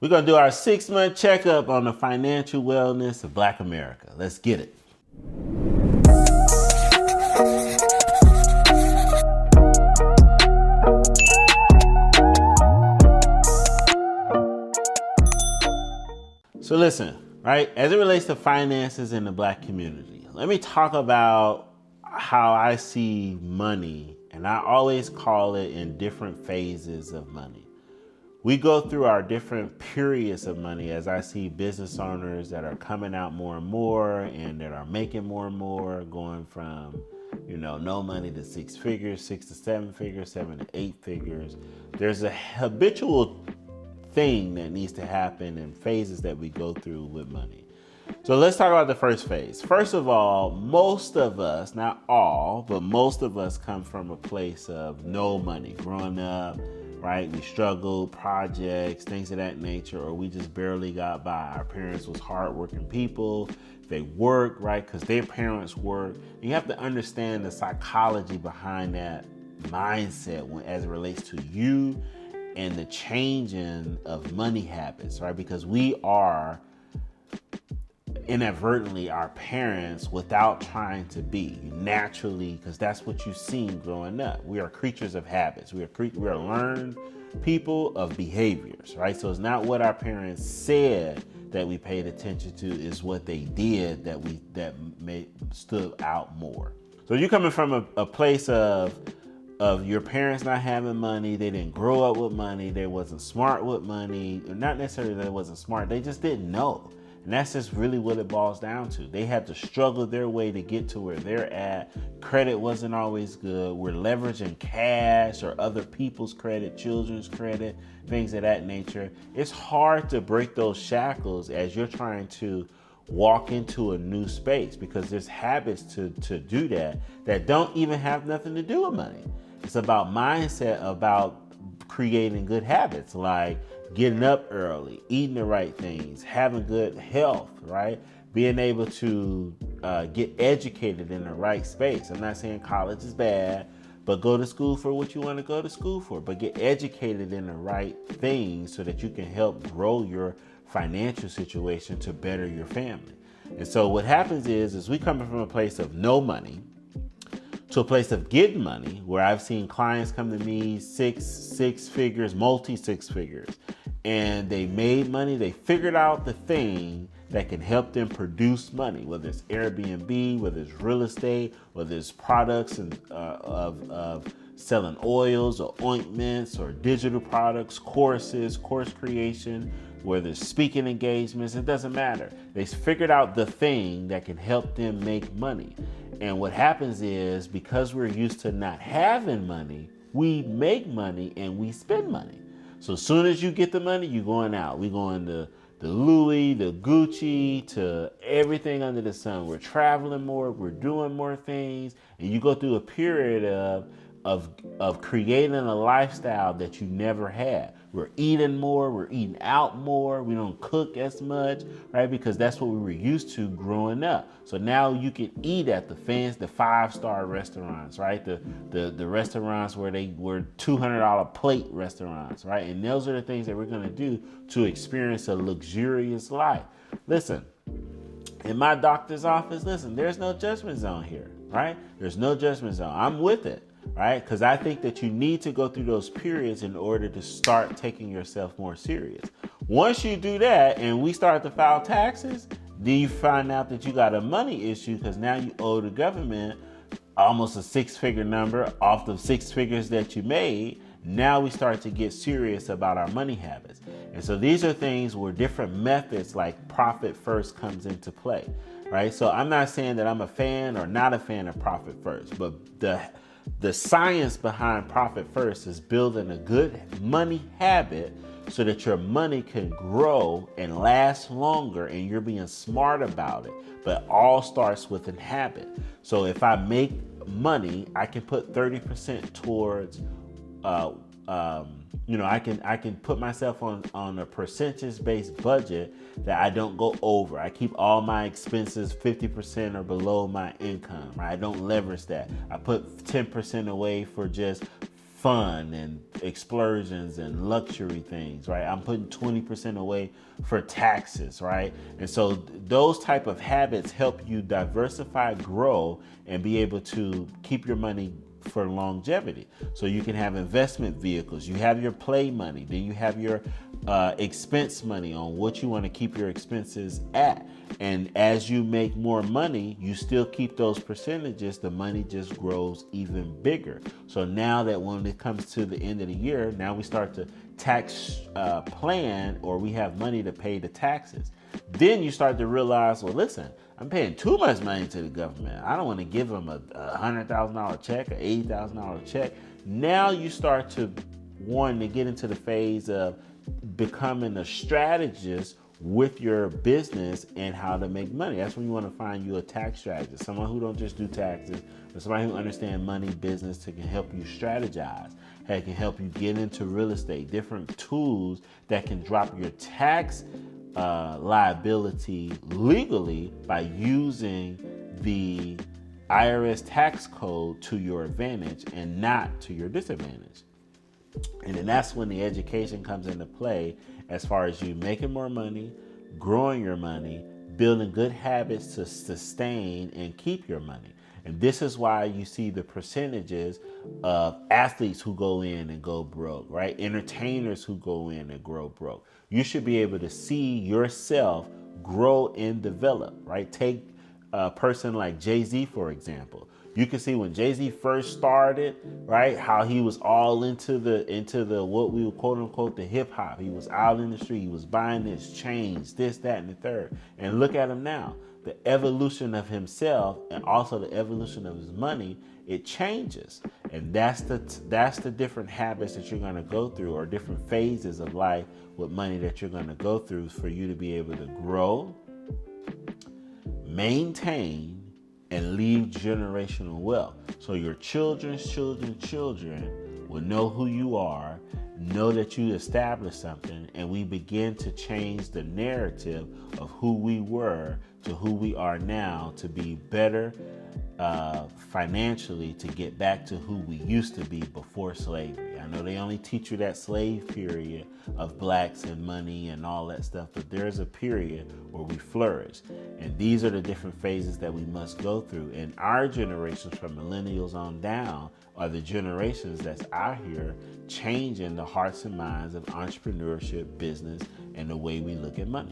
We're going to do our 6-month checkup on the financial wellness of Black America. Let's get it. So listen, right, as it relates to finances in the Black community, let me talk about how I see money, and I always call it in different phases of money. We go through our different periods of money as I see business owners that are coming out more and more and that are making more and more, going from, no money to 6 figures, 6 to 7 figures, 7 to 8 figures. There's a habitual thing that needs to happen in phases that we go through with money. So let's talk about the first phase. First of all, most of us, not all, but most of us come from a place of no money. Growing up, right? We struggled, projects, things of that nature, or we just barely got by. Our parents was hardworking people. They worked, right? Because their parents worked. You have to understand the psychology behind that mindset as it relates to you and the changing of money habits, right? Because we are inadvertently our parents without trying to be naturally, because that's what you've seen growing up. We are creatures of habits. We are learned people of behaviors, right? So it's not what our parents said that we paid attention to, is what they did that stood out more. So you're coming from a place of your parents not having money. They didn't grow up with money. They wasn't smart with money. Not necessarily that they wasn't smart. They just didn't know. And that's just really what it boils down to. They had to struggle their way to get to where they're at. Credit wasn't always good. We're leveraging cash or other people's credit, children's credit, things of that nature. It's hard to break those shackles as you're trying to walk into a new space, because there's habits to do that don't even have nothing to do with money. It's about mindset, about creating good habits, like getting up early, eating the right things, having good health, right? Being able to get educated in the right space. I'm not saying college is bad, but go to school for what you want to go to school for, but get educated in the right things so that you can help grow your financial situation to better your family. And so what happens is we come from a place of no money to a place of getting money, where I've seen clients come to me six figures, multi 6 figures, and they made money. They figured out the thing that can help them produce money, whether it's Airbnb, whether it's real estate, whether it's products and of selling oils or ointments or digital products, courses, course creation, whether it's speaking engagements, it doesn't matter. They figured out the thing that can help them make money. And what happens is, because we're used to not having money, we make money and we spend money. So as soon as you get the money, you're going out. We're going to the Louis, the Gucci, to everything under the sun. We're traveling more, we're doing more things, and you go through a period of creating a lifestyle that you never had. We're eating more, we're eating out more, we don't cook as much, right? Because that's what we were used to growing up. So now you can eat at the 5-star restaurants, right? The restaurants where they were $200 plate restaurants, right? And those are the things that we're gonna do to experience a luxurious life. Listen, in my doctor's office, there's no judgment zone here, right? There's no judgment zone. I'm with it. Right? Because I think that you need to go through those periods in order to start taking yourself more serious. Once you do that and we start to file taxes, then you find out that you got a money issue, because now you owe the government almost a 6-figure number off the 6 figures that you made. Now we start to get serious about our money habits. And so these are things where different methods like Profit First comes into play, right? So I'm not saying that I'm a fan or not a fan of Profit First, but the science behind Profit First is building a good money habit so that your money can grow and last longer, and you're being smart about it. But all starts with a habit. So if I make money, I can put 30% towards I can put myself on a percentage-based budget that I don't go over. I keep all my expenses 50% or below my income, right? I don't leverage that. I put 10% away for just fun and explosions and luxury things, right? I'm putting 20% away for taxes, right? And so those type of habits help you diversify, grow, and be able to keep your money for longevity. So you can have investment vehicles, you have your play money, then you have your expense money on what you want to keep your expenses at. And as you make more money, you still keep those percentages, the money just grows even bigger. So now that when it comes to the end of the year, now we start to tax plan, or we have money to pay the taxes. Then you start to realize, well, listen, I'm paying too much money to the government. I don't want to give them a $100,000 check, a $80,000 check. Now you start to want to get into the phase of becoming a strategist with your business and how to make money. That's when you want to find you a tax strategist, someone who don't just do taxes, but somebody who understands money, business, to can help you strategize, that can help you get into real estate, different tools that can drop your tax liability legally by using the IRS tax code to your advantage and not to your disadvantage. And then that's when the education comes into play, as far as you making more money, growing your money, building good habits to sustain and keep your money. And this is why you see the percentages of athletes who go in and go broke, right? Entertainers who go in and grow broke. You should be able to see yourself grow and develop, right? Take a person like Jay-Z, for example. You can see when Jay-Z first started, right, how he was all into the what we would quote unquote the hip hop. He was out in the street, he was buying this chains, this, that, and the third. And look at him now. The evolution of himself and also the evolution of his money, it changes. And that's the different habits that you're gonna go through, or different phases of life with money that you're gonna go through for you to be able to grow, maintain, and leave generational wealth. So your children's children will know who you are, know that you established something, and we begin to change the narrative of who we were to who we are now, to be better financially, to get back to who we used to be before slavery. I know they only teach you that slave period of blacks and money and all that stuff, but there's a period where we flourish. And these are the different phases that we must go through. And our generations, from millennials on down, are the generations that's out here changing the hearts and minds of entrepreneurship, business, and the way we look at money.